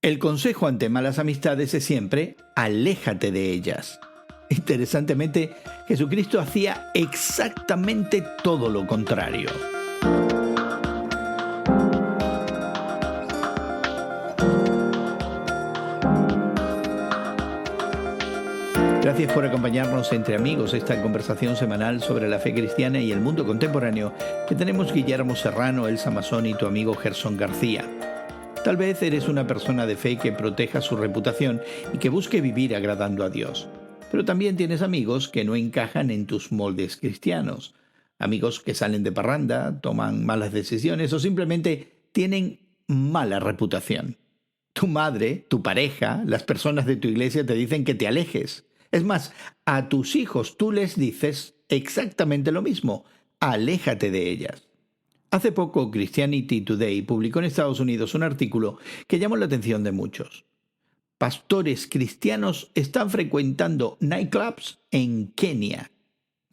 El consejo ante malas amistades es siempre, aléjate de ellas. Interesantemente, Jesucristo hacía exactamente todo lo contrario. Gracias por acompañarnos entre amigos esta conversación semanal sobre la fe cristiana y el mundo contemporáneo que tenemos Guillermo Serrano, Elsa Masón y tu amigo Gerson García. Tal vez eres una persona de fe que proteja su reputación y que busque vivir agradando a Dios. Pero también tienes amigos que no encajan en tus moldes cristianos. Amigos que salen de parranda, toman malas decisiones o simplemente tienen mala reputación. Tu madre, tu pareja, las personas de tu iglesia te dicen que te alejes. Es más, a tus hijos tú les dices exactamente lo mismo. Aléjate de ellas. Hace poco Christianity Today publicó en Estados Unidos un artículo que llamó la atención de muchos. Pastores cristianos están frecuentando nightclubs en Kenia.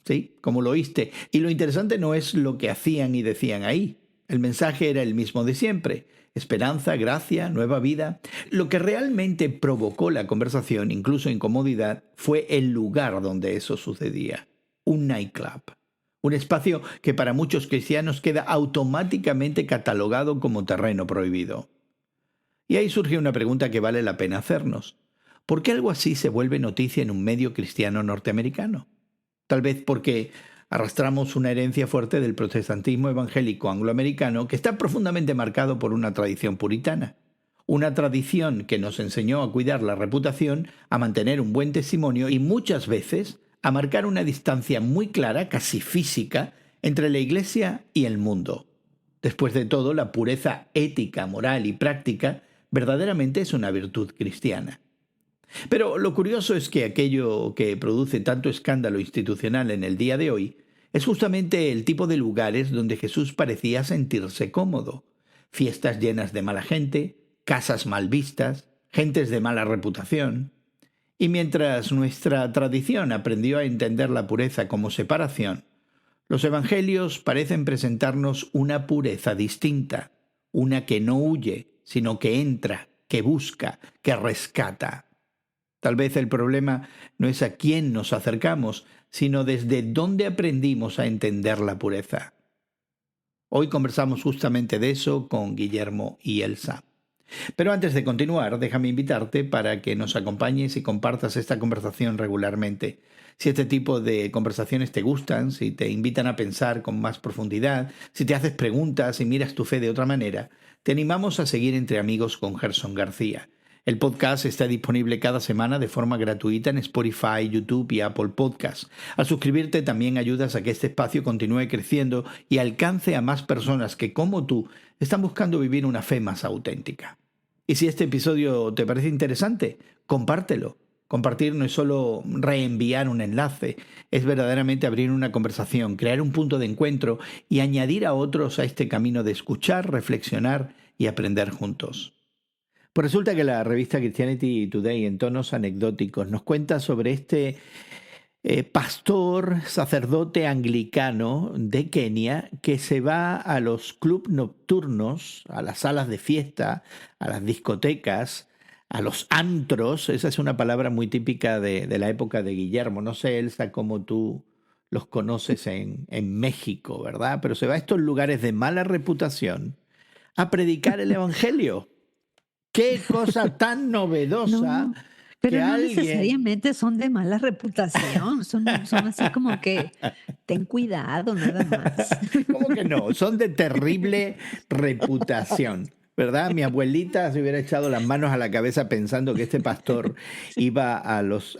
¿Sí? Como lo oíste. Y lo interesante no es lo que hacían y decían ahí. El mensaje era el mismo de siempre. Esperanza, gracia, nueva vida. Lo que realmente provocó la conversación, incluso incomodidad, fue el lugar donde eso sucedía. Un nightclub. Un espacio que para muchos cristianos queda automáticamente catalogado como terreno prohibido. Y ahí surge una pregunta que vale la pena hacernos. ¿Por qué algo así se vuelve noticia en un medio cristiano norteamericano? Tal vez porque arrastramos una herencia fuerte del protestantismo evangélico angloamericano que está profundamente marcado por una tradición puritana. Una tradición que nos enseñó a cuidar la reputación, a mantener un buen testimonio y muchas veces a marcar una distancia muy clara, casi física, entre la Iglesia y el mundo. Después de todo, la pureza ética, moral y práctica verdaderamente es una virtud cristiana. Pero lo curioso es que aquello que produce tanto escándalo institucional en el día de hoy es justamente el tipo de lugares donde Jesús parecía sentirse cómodo. Fiestas llenas de mala gente, casas mal vistas, gentes de mala reputación. Y mientras nuestra tradición aprendió a entender la pureza como separación, los evangelios parecen presentarnos una pureza distinta, una que no huye, sino que entra, que busca, que rescata. Tal vez el problema no es a quién nos acercamos, sino desde dónde aprendimos a entender la pureza. Hoy conversamos justamente de eso con Guillermo y Elsa. Pero antes de continuar, déjame invitarte para que nos acompañes y compartas esta conversación regularmente. Si este tipo de conversaciones te gustan, si te invitan a pensar con más profundidad, si te haces preguntas y miras tu fe de otra manera, te animamos a seguir Entre Amigos con Gerson García. El podcast está disponible cada semana de forma gratuita en Spotify, YouTube y Apple Podcasts. Al suscribirte también ayudas a que este espacio continúe creciendo y alcance a más personas que, como tú, están buscando vivir una fe más auténtica. Y si este episodio te parece interesante, compártelo. Compartir no es solo reenviar un enlace, es verdaderamente abrir una conversación, crear un punto de encuentro y añadir a otros a este camino de escuchar, reflexionar y aprender juntos. Pues resulta que la revista Christianity Today, en tonos anecdóticos, nos cuenta sobre este pastor, sacerdote anglicano de Kenia que se va a los clubes nocturnos, a las salas de fiesta, a las discotecas, a los antros. Esa es una palabra muy típica de la época de Guillermo. No sé, Elsa, cómo tú los conoces en México, ¿verdad? Pero se va a estos lugares de mala reputación a predicar el evangelio. Qué cosa tan novedosa. No, pero que no alguien... necesariamente son de mala reputación, son así como que ten cuidado nada más. ¿Cómo que no? Son de terrible reputación, ¿verdad? Mi abuelita se hubiera echado las manos a la cabeza pensando que este pastor iba a los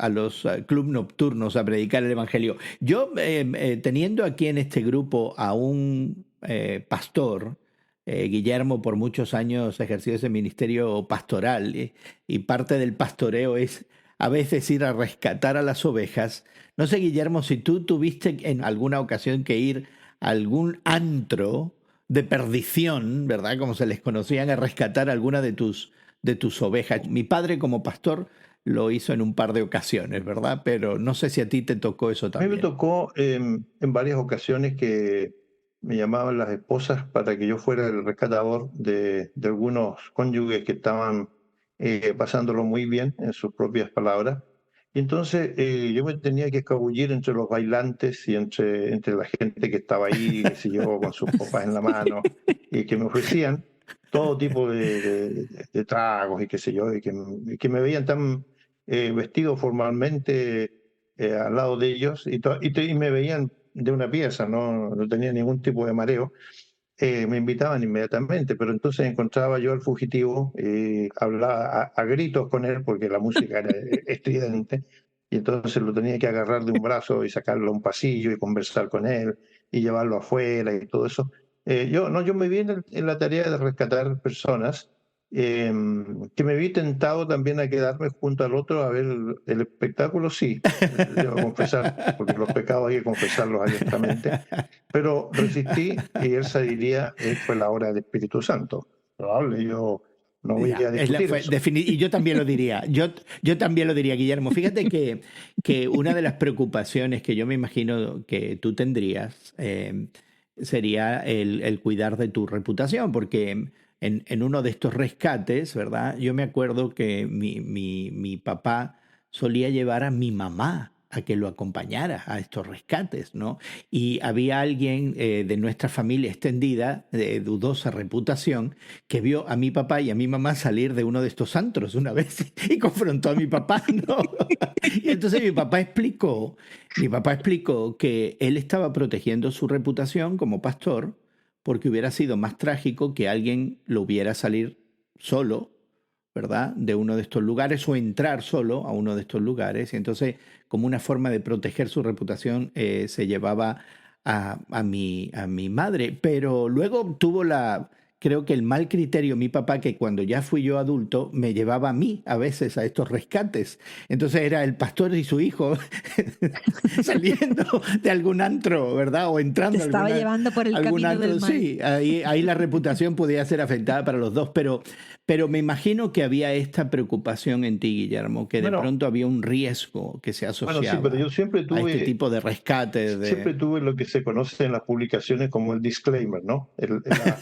clubes nocturnos a predicar el evangelio. Yo, teniendo aquí en este grupo a un pastor, Guillermo por muchos años ejerció ese ministerio pastoral y parte del pastoreo es a veces ir a rescatar a las ovejas. No sé, Guillermo, si tú tuviste en alguna ocasión que ir a algún antro de perdición, ¿verdad? Como se les conocían, a rescatar alguna de tus ovejas. Mi padre como pastor lo hizo en un par de ocasiones, ¿verdad? Pero no sé si a ti te tocó eso A mí me también. tocó en varias ocasiones que me llamaban las esposas para que yo fuera el rescatador de algunos cónyuges que estaban pasándolo muy bien, en sus propias palabras. Y entonces yo me tenía que escabullir entre los bailantes y entre la gente que estaba ahí, que se llevó con sus copas en la mano, y que me ofrecían todo tipo de tragos y qué sé yo, y que me veían tan vestido formalmente al lado de ellos, y me veían de una pieza, no tenía ningún tipo de mareo. Me invitaban inmediatamente, pero entonces encontraba yo al fugitivo, hablaba a gritos con él porque la música era estridente, y entonces lo tenía que agarrar de un brazo y sacarlo a un pasillo y conversar con él y llevarlo afuera y todo eso. Yo me vi en la tarea de rescatar personas, eh, que me vi tentado también a quedarme junto al otro a ver el espectáculo, sí, debo confesar, porque los pecados hay que confesarlos abiertamente, pero resistí y Elsa diría, fue la hora del Espíritu Santo. Probable, yo no voy Ya, a discutir eso. y yo también lo diría, yo también lo diría, Guillermo. Fíjate que una de las preocupaciones que yo me imagino que tú tendrías sería el cuidar de tu reputación, porque en uno de estos rescates, ¿verdad? Yo me acuerdo que mi papá solía llevar a mi mamá a que lo acompañara a estos rescates, ¿no? Y había alguien de nuestra familia extendida, de dudosa reputación, que vio a mi papá y a mi mamá salir de uno de estos antros una vez y confrontó a mi papá, ¿no? Y entonces mi papá explicó que él estaba protegiendo su reputación como pastor porque hubiera sido más trágico que alguien lo viera salir solo, ¿verdad? De uno de estos lugares o entrar solo a uno de estos lugares. Y entonces, como una forma de proteger su reputación, se llevaba a mi madre. Pero luego tuvo creo que el mal criterio mi papá, que cuando ya fui yo adulto, me llevaba a mí a veces a estos rescates. Entonces era el pastor y su hijo saliendo de algún antro, ¿verdad? O Te entrando a estaba llevando por el algún camino antro. del mal. Sí, ahí la reputación podía ser afectada para los dos, pero me imagino que había esta preocupación en ti, Guillermo, que de Bueno, pronto había un riesgo que se bueno, sí, pero asociaba yo siempre a este tuve, tipo de rescate siempre tuve lo que se conoce en las publicaciones como el disclaimer, ¿no? La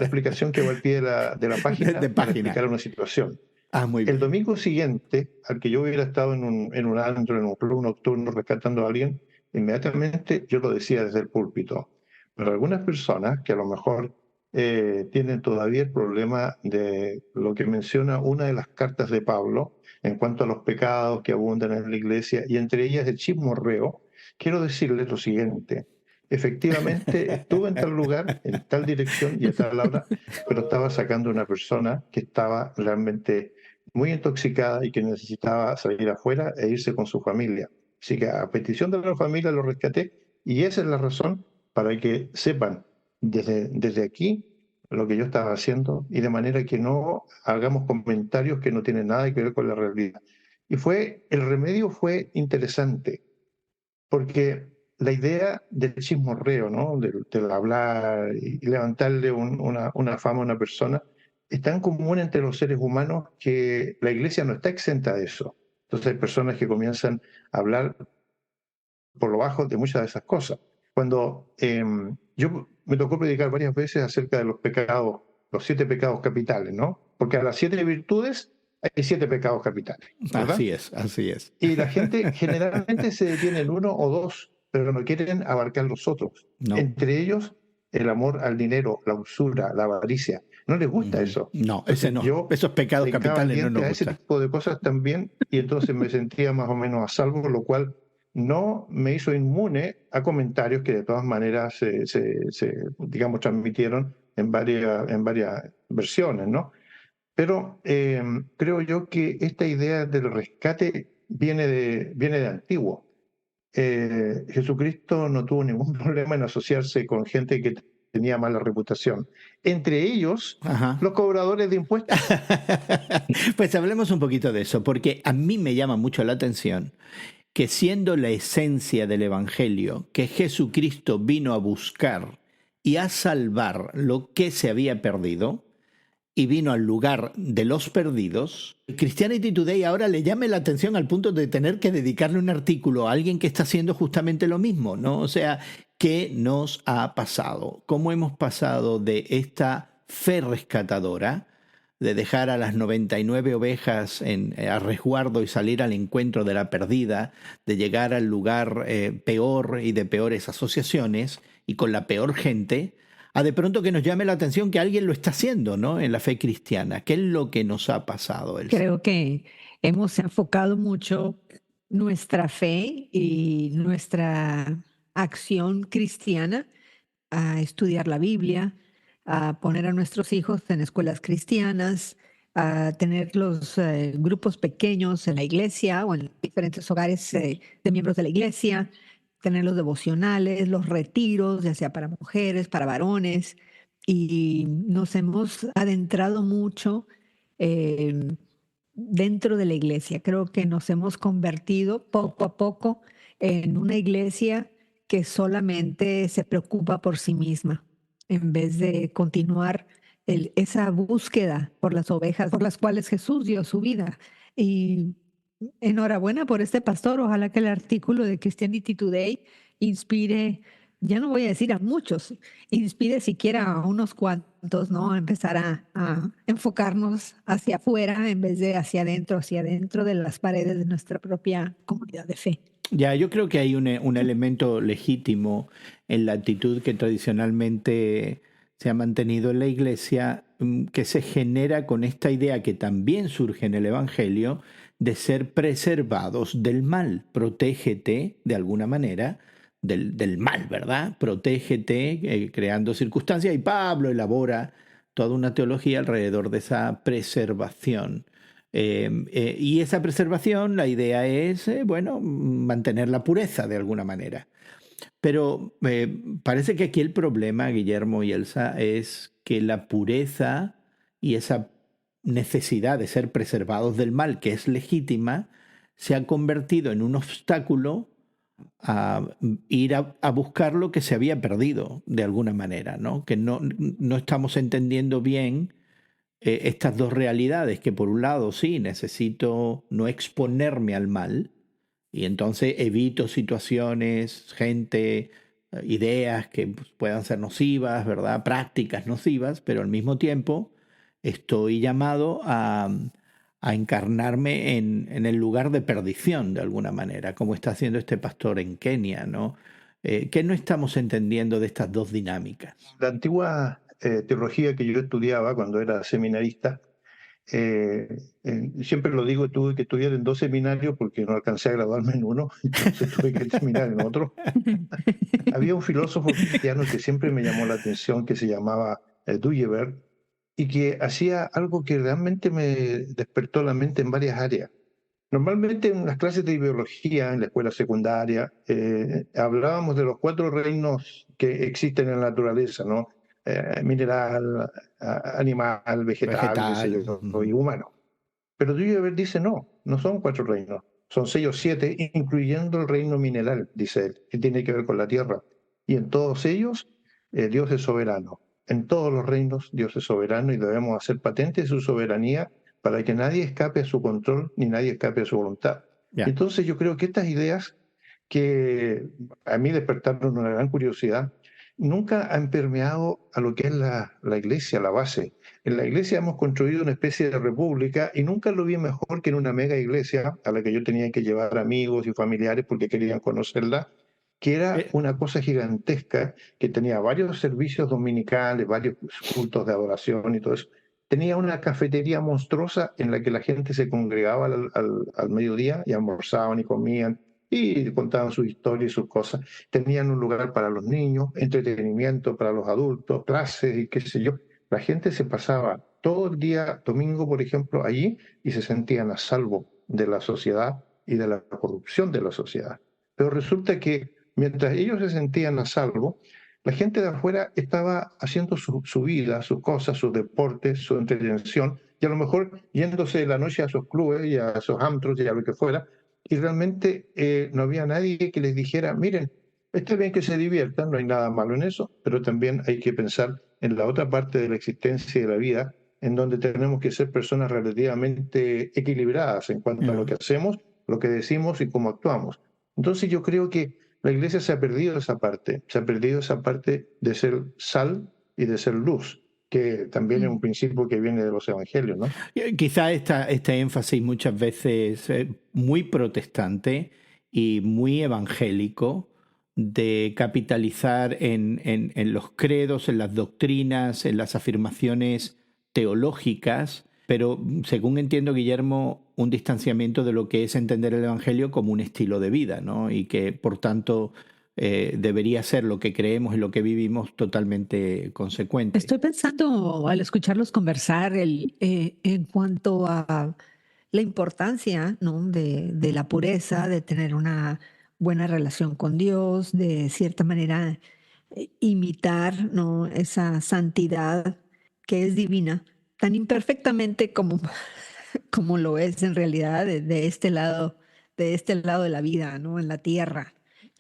explicación que va al pie de la de página para página. explicar una situación. Ah, muy El bien. domingo siguiente, al que yo hubiera estado en un antro, en un club nocturno rescatando a alguien, inmediatamente yo lo decía desde el púlpito. Pero algunas personas que a lo mejor tienen todavía el problema de lo que menciona una de las cartas de Pablo en cuanto a los pecados que abundan en la iglesia, y entre ellas el chismorreo, quiero decirles lo siguiente. Efectivamente, estuve en tal lugar, en tal dirección y a tal hora, pero estaba sacando a una persona que estaba realmente muy intoxicada y que necesitaba salir afuera e irse con su familia. Así que a petición de la familia lo rescaté, y esa es la razón para que sepan desde aquí lo que yo estaba haciendo, y de manera que no hagamos comentarios que no tienen nada que ver con la realidad. Y el remedio fue interesante, porque la idea del chismorreo, ¿no? Del hablar y levantarle una fama a una persona, es tan común entre los seres humanos que la iglesia no está exenta de eso. Entonces hay personas que comienzan a hablar por lo bajo de muchas de esas cosas. Cuando yo me tocó predicar varias veces acerca de los pecados, los 7 pecados capitales, ¿no? Porque a las 7 virtudes hay 7 pecados capitales, ¿verdad? Así es, así es. Y la gente generalmente se detiene en uno o dos, pero no quieren abarcar los otros. No. Entre ellos, el amor al dinero, la usura, la avaricia. No les gusta Ujú. eso. No, ese Entonces no. yo Esos pecados brincaba capitales no dientes nos a ese gustan. tipo de cosas también, y entonces me sentía más o menos a salvo, lo cual no me hizo inmune a comentarios que de todas maneras digamos, transmitieron en varias versiones, ¿no? Pero creo yo que esta idea del rescate viene de antiguo. Jesucristo no tuvo ningún problema en asociarse con gente que tenía mala reputación, entre ellos Ajá. los cobradores de impuestos. Pues hablemos un poquito de eso, porque a mí me llama mucho la atención que siendo la esencia del Evangelio que Jesucristo vino a buscar y a salvar lo que se había perdido, y vino al lugar de los perdidos, Christianity Today ahora le llame la atención al punto de tener que dedicarle un artículo a alguien que está haciendo justamente lo mismo, ¿no? O sea, ¿qué nos ha pasado? ¿Cómo hemos pasado de esta fe rescatadora, de dejar a las 99 ovejas a resguardo y salir al encuentro de la perdida, de llegar al lugar peor y de peores asociaciones y con la peor gente, a de pronto que nos llame la atención que alguien lo está haciendo, ¿no? En la fe cristiana. ¿Qué es lo que nos ha pasado, Elsa? Creo que hemos enfocado mucho nuestra fe y nuestra acción cristiana a estudiar la Biblia, a poner a nuestros hijos en escuelas cristianas, a tener los grupos pequeños en la iglesia o en diferentes hogares de miembros de la iglesia, tener los devocionales, los retiros, ya sea para mujeres, para varones, y nos hemos adentrado mucho eh, dentro de la iglesia. Creo que nos hemos convertido poco a poco en una iglesia que solamente se preocupa por sí misma, en vez de continuar esa búsqueda por las ovejas por las cuales Jesús dio su vida. Y enhorabuena por este pastor. Ojalá que el artículo de Christianity Today inspire, ya no voy a decir a muchos, inspire siquiera a unos cuantos, ¿no? A empezar a enfocarnos hacia afuera en vez de hacia adentro de las paredes de nuestra propia comunidad de fe. Ya, yo creo que hay un elemento legítimo en la actitud que tradicionalmente se ha mantenido en la iglesia, que se genera con esta idea que también surge en el Evangelio de ser preservados del mal. Protégete de alguna manera del mal, ¿verdad? Protégete creando circunstancias, y Pablo elabora toda una teología alrededor de esa preservación. Y esa preservación, la idea es, bueno, mantener la pureza de alguna manera. Pero parece que aquí el problema, Guillermo y Elsa, es que la pureza y esa necesidad de ser preservados del mal, que es legítima, se ha convertido en un obstáculo a ir a buscar lo que se había perdido de alguna manera, ¿no? Que no estamos entendiendo bien estas dos realidades, que por un lado sí, necesito no exponerme al mal y entonces evito situaciones, gente, ideas que puedan ser nocivas, ¿verdad? Prácticas nocivas, pero al mismo tiempo estoy llamado a encarnarme en el lugar de perdición de alguna manera, como está haciendo este pastor en Kenia, ¿no? ¿Qué no estamos entendiendo de estas dos dinámicas? La antigua teología que yo estudiaba cuando era seminarista, siempre lo digo, tuve que estudiar en 2 seminarios porque no alcancé a graduarme en uno, entonces tuve que terminar en otro. Había un filósofo cristiano que siempre me llamó la atención, que se llamaba Duyevert, y que hacía algo que realmente me despertó la mente en varias áreas. Normalmente en las clases de biología, en la escuela secundaria, hablábamos de los 4 reinos que existen en la naturaleza, ¿no? Mineral, animal, vegetal, qué sé yo, Vegetal. y humano. Pero Dewey dice no son 4 reinos, son 6 o 7, incluyendo el reino mineral, dice él, que tiene que ver con la tierra. Y en todos ellos, Dios es soberano. En todos los reinos, Dios es soberano y debemos hacer patente su soberanía para que nadie escape a su control ni nadie escape a su voluntad. Ya. Entonces yo creo que estas ideas que a mí despertaron una gran curiosidad, nunca han permeado a lo que es la iglesia, la base. En la iglesia hemos construido una especie de república y nunca lo vi mejor que en una mega iglesia a la que yo tenía que llevar amigos y familiares porque querían conocerla, que era Eh, una cosa gigantesca, que tenía varios servicios dominicales, varios cultos de adoración y todo eso. Tenía una cafetería monstruosa en la que la gente se congregaba al mediodía y almorzaban y comían y contaban sus historias y sus cosas. Tenían un lugar para los niños, entretenimiento para los adultos, clases y qué sé yo. La gente se pasaba todo el día, domingo, por ejemplo, allí y se sentían a salvo de la sociedad y de la corrupción de la sociedad. Pero resulta que mientras ellos se sentían a salvo, la gente de afuera estaba haciendo su vida, sus cosas, sus deportes, su entretención, y a lo mejor yéndose de la noche a sus clubes y a sus antros y a lo que fuera, y realmente no había nadie que les dijera, miren, está bien que se diviertan, no hay nada malo en eso, pero también hay que pensar en la otra parte de la existencia y de la vida, en donde tenemos que ser personas relativamente equilibradas en cuanto a lo que hacemos, lo que decimos y cómo actuamos. Entonces yo creo que la iglesia se ha perdido esa parte de ser sal y de ser luz. que también es Mm. un principio que viene de los evangelios, ¿no? Quizá este énfasis muchas veces muy protestante y muy evangélico de capitalizar en los credos, en las doctrinas, en las afirmaciones teológicas, pero según entiendo, Guillermo, un distanciamiento de lo que es entender el Evangelio como un estilo de vida, ¿no? Y que, por tanto, debería ser lo que creemos y lo que vivimos totalmente consecuente. Estoy pensando al escucharlos conversar en cuanto a la importancia, ¿no? de la pureza, de tener una buena relación con Dios, de cierta manera imitar, ¿no? esa santidad que es divina, tan imperfectamente como, como lo es en realidad de este lado de la vida, ¿no? En la tierra.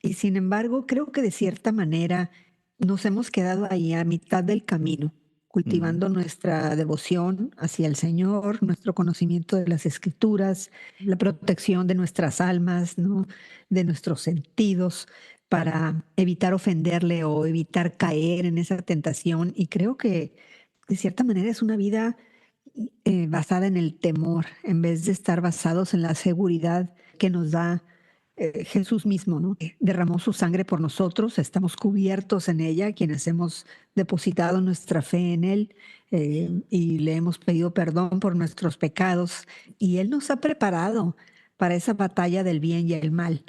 Y sin embargo, creo que de cierta manera nos hemos quedado ahí a mitad del camino, Mm. cultivando nuestra devoción hacia el Señor, nuestro conocimiento de las Escrituras, la protección de nuestras almas, ¿no? De nuestros sentidos, para evitar ofenderle o evitar caer en esa tentación. Y creo que de cierta manera es una vida basada en el temor, en vez de estar basados en la seguridad que nos da Jesús mismo, ¿no? Derramó su sangre por nosotros, estamos cubiertos en ella, quienes hemos depositado nuestra fe en Él y le hemos pedido perdón por nuestros pecados, y Él nos ha preparado para esa batalla del bien y el mal.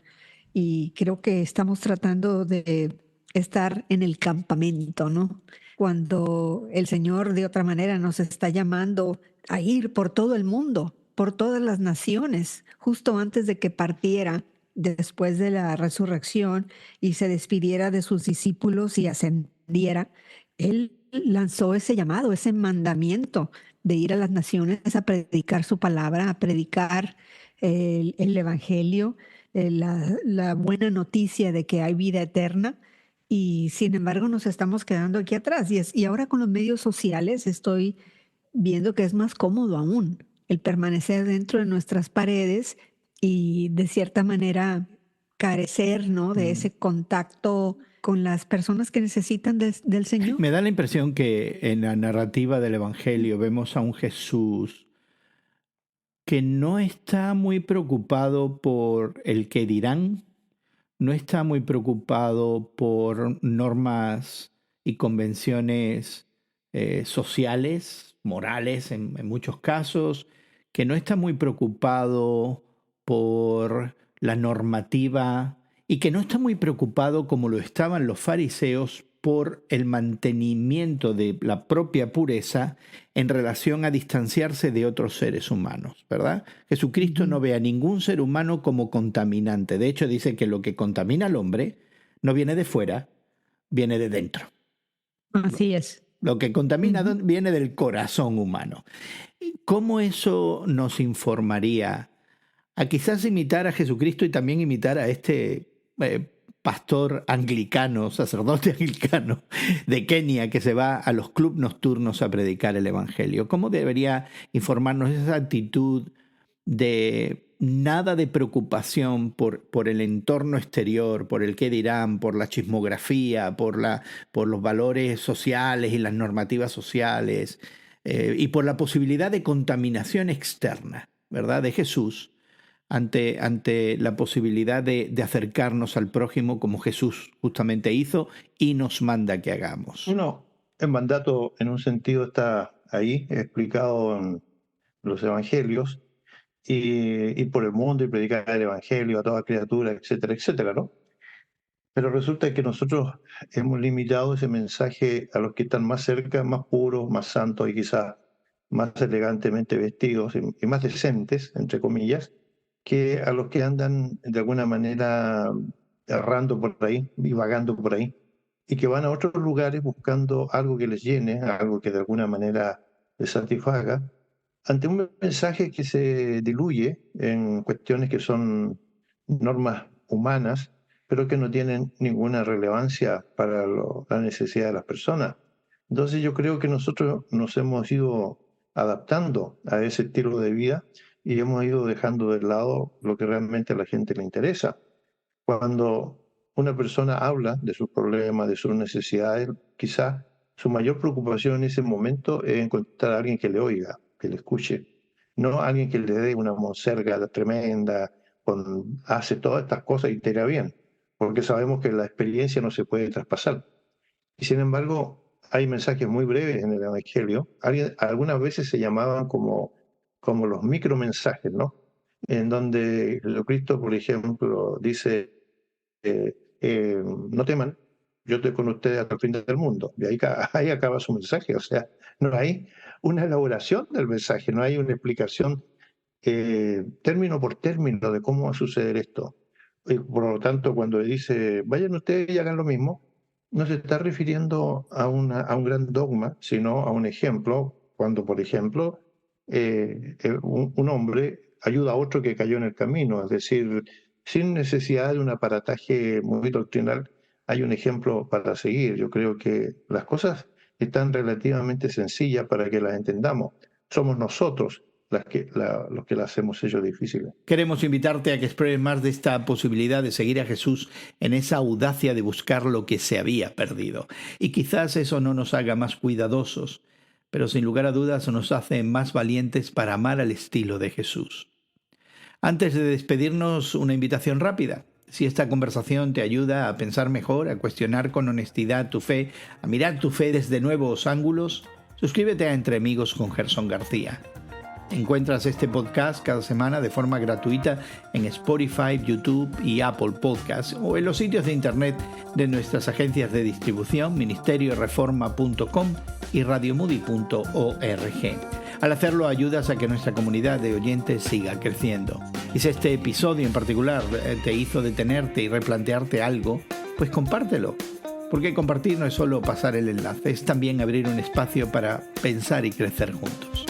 Y creo que estamos tratando de estar en el campamento, ¿no? Cuando el Señor de otra manera nos está llamando a ir por todo el mundo, por todas las naciones, justo antes de que partiera después de la resurrección y se despidiera de sus discípulos y ascendiera, Él lanzó ese llamado, ese mandamiento de ir a las naciones a predicar su palabra, a predicar el Evangelio, la buena noticia de que hay vida eterna. Y sin embargo nos estamos quedando aquí atrás. Y ahora con los medios sociales estoy viendo que es más cómodo aún el permanecer dentro de nuestras paredes y de cierta manera carecer, ¿no? de Mm. ese contacto con las personas que necesitan del Señor. Me da la impresión que en la narrativa del Evangelio vemos a un Jesús que no está muy preocupado por el que dirán, no está muy preocupado por normas y convenciones sociales, morales en muchos casos, que no está muy preocupado por la normativa y que no está muy preocupado como lo estaban los fariseos por el mantenimiento de la propia pureza en relación a distanciarse de otros seres humanos, ¿verdad? Jesucristo no Ujú. ve a ningún ser humano como contaminante. De hecho, dice que lo que contamina al hombre no viene de fuera, viene de dentro. Así es. Lo que contamina Ujú. viene del corazón humano. ¿Cómo eso nos informaría a quizás imitar a Jesucristo y también imitar a este pastor anglicano, sacerdote anglicano de Kenia que se va a los clubes nocturnos a predicar el Evangelio? ¿Cómo debería informarnos esa actitud de nada de preocupación por el entorno exterior, por el qué dirán, por la chismografía, por los valores sociales y las normativas sociales, y por la posibilidad de contaminación externa, ¿verdad? De Jesús ante la posibilidad de acercarnos al prójimo como Jesús justamente hizo y nos manda que hagamos? Uno, el mandato en un sentido está ahí, explicado en los evangelios, y por el mundo y predicar el evangelio a toda criatura, etcétera, etcétera, ¿no? Pero resulta que nosotros hemos limitado ese mensaje a los que están más cerca, más puros, más santos y quizás más elegantemente vestidos y más decentes, entre comillas, que a los que andan de alguna manera errando por ahí y vagando por ahí y que van a otros lugares buscando algo que les llene, algo que de alguna manera les satisfaga, ante un mensaje que se diluye en cuestiones que son normas humanas, pero que no tienen ninguna relevancia para la necesidad de las personas. Entonces yo creo que nosotros nos hemos ido adaptando a ese estilo de vida y hemos ido dejando de lado lo que realmente a la gente le interesa. Cuando una persona habla de sus problemas, de sus necesidades, quizás su mayor preocupación en ese momento es encontrar a alguien que le oiga, que le escuche, no a alguien que le dé una monserga tremenda, hace todas estas cosas y te irá bien, porque sabemos que la experiencia no se puede traspasar. Y sin embargo, hay mensajes muy breves en el Evangelio. Algunas veces se llamaban como los micromensajes, ¿no? En donde Jesucristo, por ejemplo, dice, no teman, yo estoy con ustedes hasta el fin del mundo. Y ahí acaba su mensaje. O sea, no hay una elaboración del mensaje, no hay una explicación término por término de cómo va a suceder esto. Y por lo tanto, cuando dice, vayan ustedes y hagan lo mismo, no se está refiriendo a un gran dogma, sino a un ejemplo, cuando, por ejemplo, un hombre ayuda a otro que cayó en el camino, es decir, sin necesidad de un aparataje muy doctrinal, hay un ejemplo para seguir. Yo creo que las cosas están relativamente sencillas para que las entendamos. Somos nosotros los que las hemos hecho difíciles. Queremos invitarte a que explores más de esta posibilidad de seguir a Jesús en esa audacia de buscar lo que se había perdido. Y quizás eso no nos haga más cuidadosos, pero sin lugar a dudas nos hace más valientes para amar al estilo de Jesús. Antes de despedirnos, una invitación rápida. Si esta conversación te ayuda a pensar mejor, a cuestionar con honestidad tu fe, a mirar tu fe desde nuevos ángulos, suscríbete a Entre Amigos con Gerson García. Encuentras este podcast cada semana de forma gratuita en Spotify, YouTube y Apple Podcasts o en los sitios de internet de nuestras agencias de distribución ministerioreforma.com y radiomoody.org. Al hacerlo ayudas a que nuestra comunidad de oyentes siga creciendo. Y si este episodio en particular te hizo detenerte y replantearte algo, pues compártelo. Porque compartir no es solo pasar el enlace, es también abrir un espacio para pensar y crecer juntos.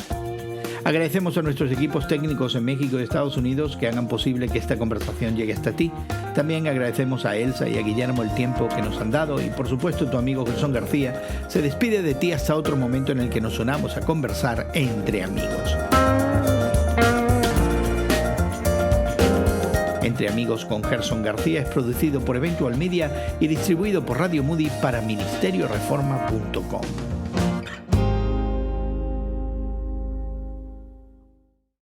Agradecemos a nuestros equipos técnicos en México y Estados Unidos que hagan posible que esta conversación llegue hasta ti. También agradecemos a Elsa y a Guillermo el tiempo que nos han dado y por supuesto tu amigo Gerson García se despide de ti hasta otro momento en el que nos unamos a conversar entre amigos. Entre Amigos con Gerson García es producido por Eventual Media y distribuido por Radio Moody para ministerioreforma.com.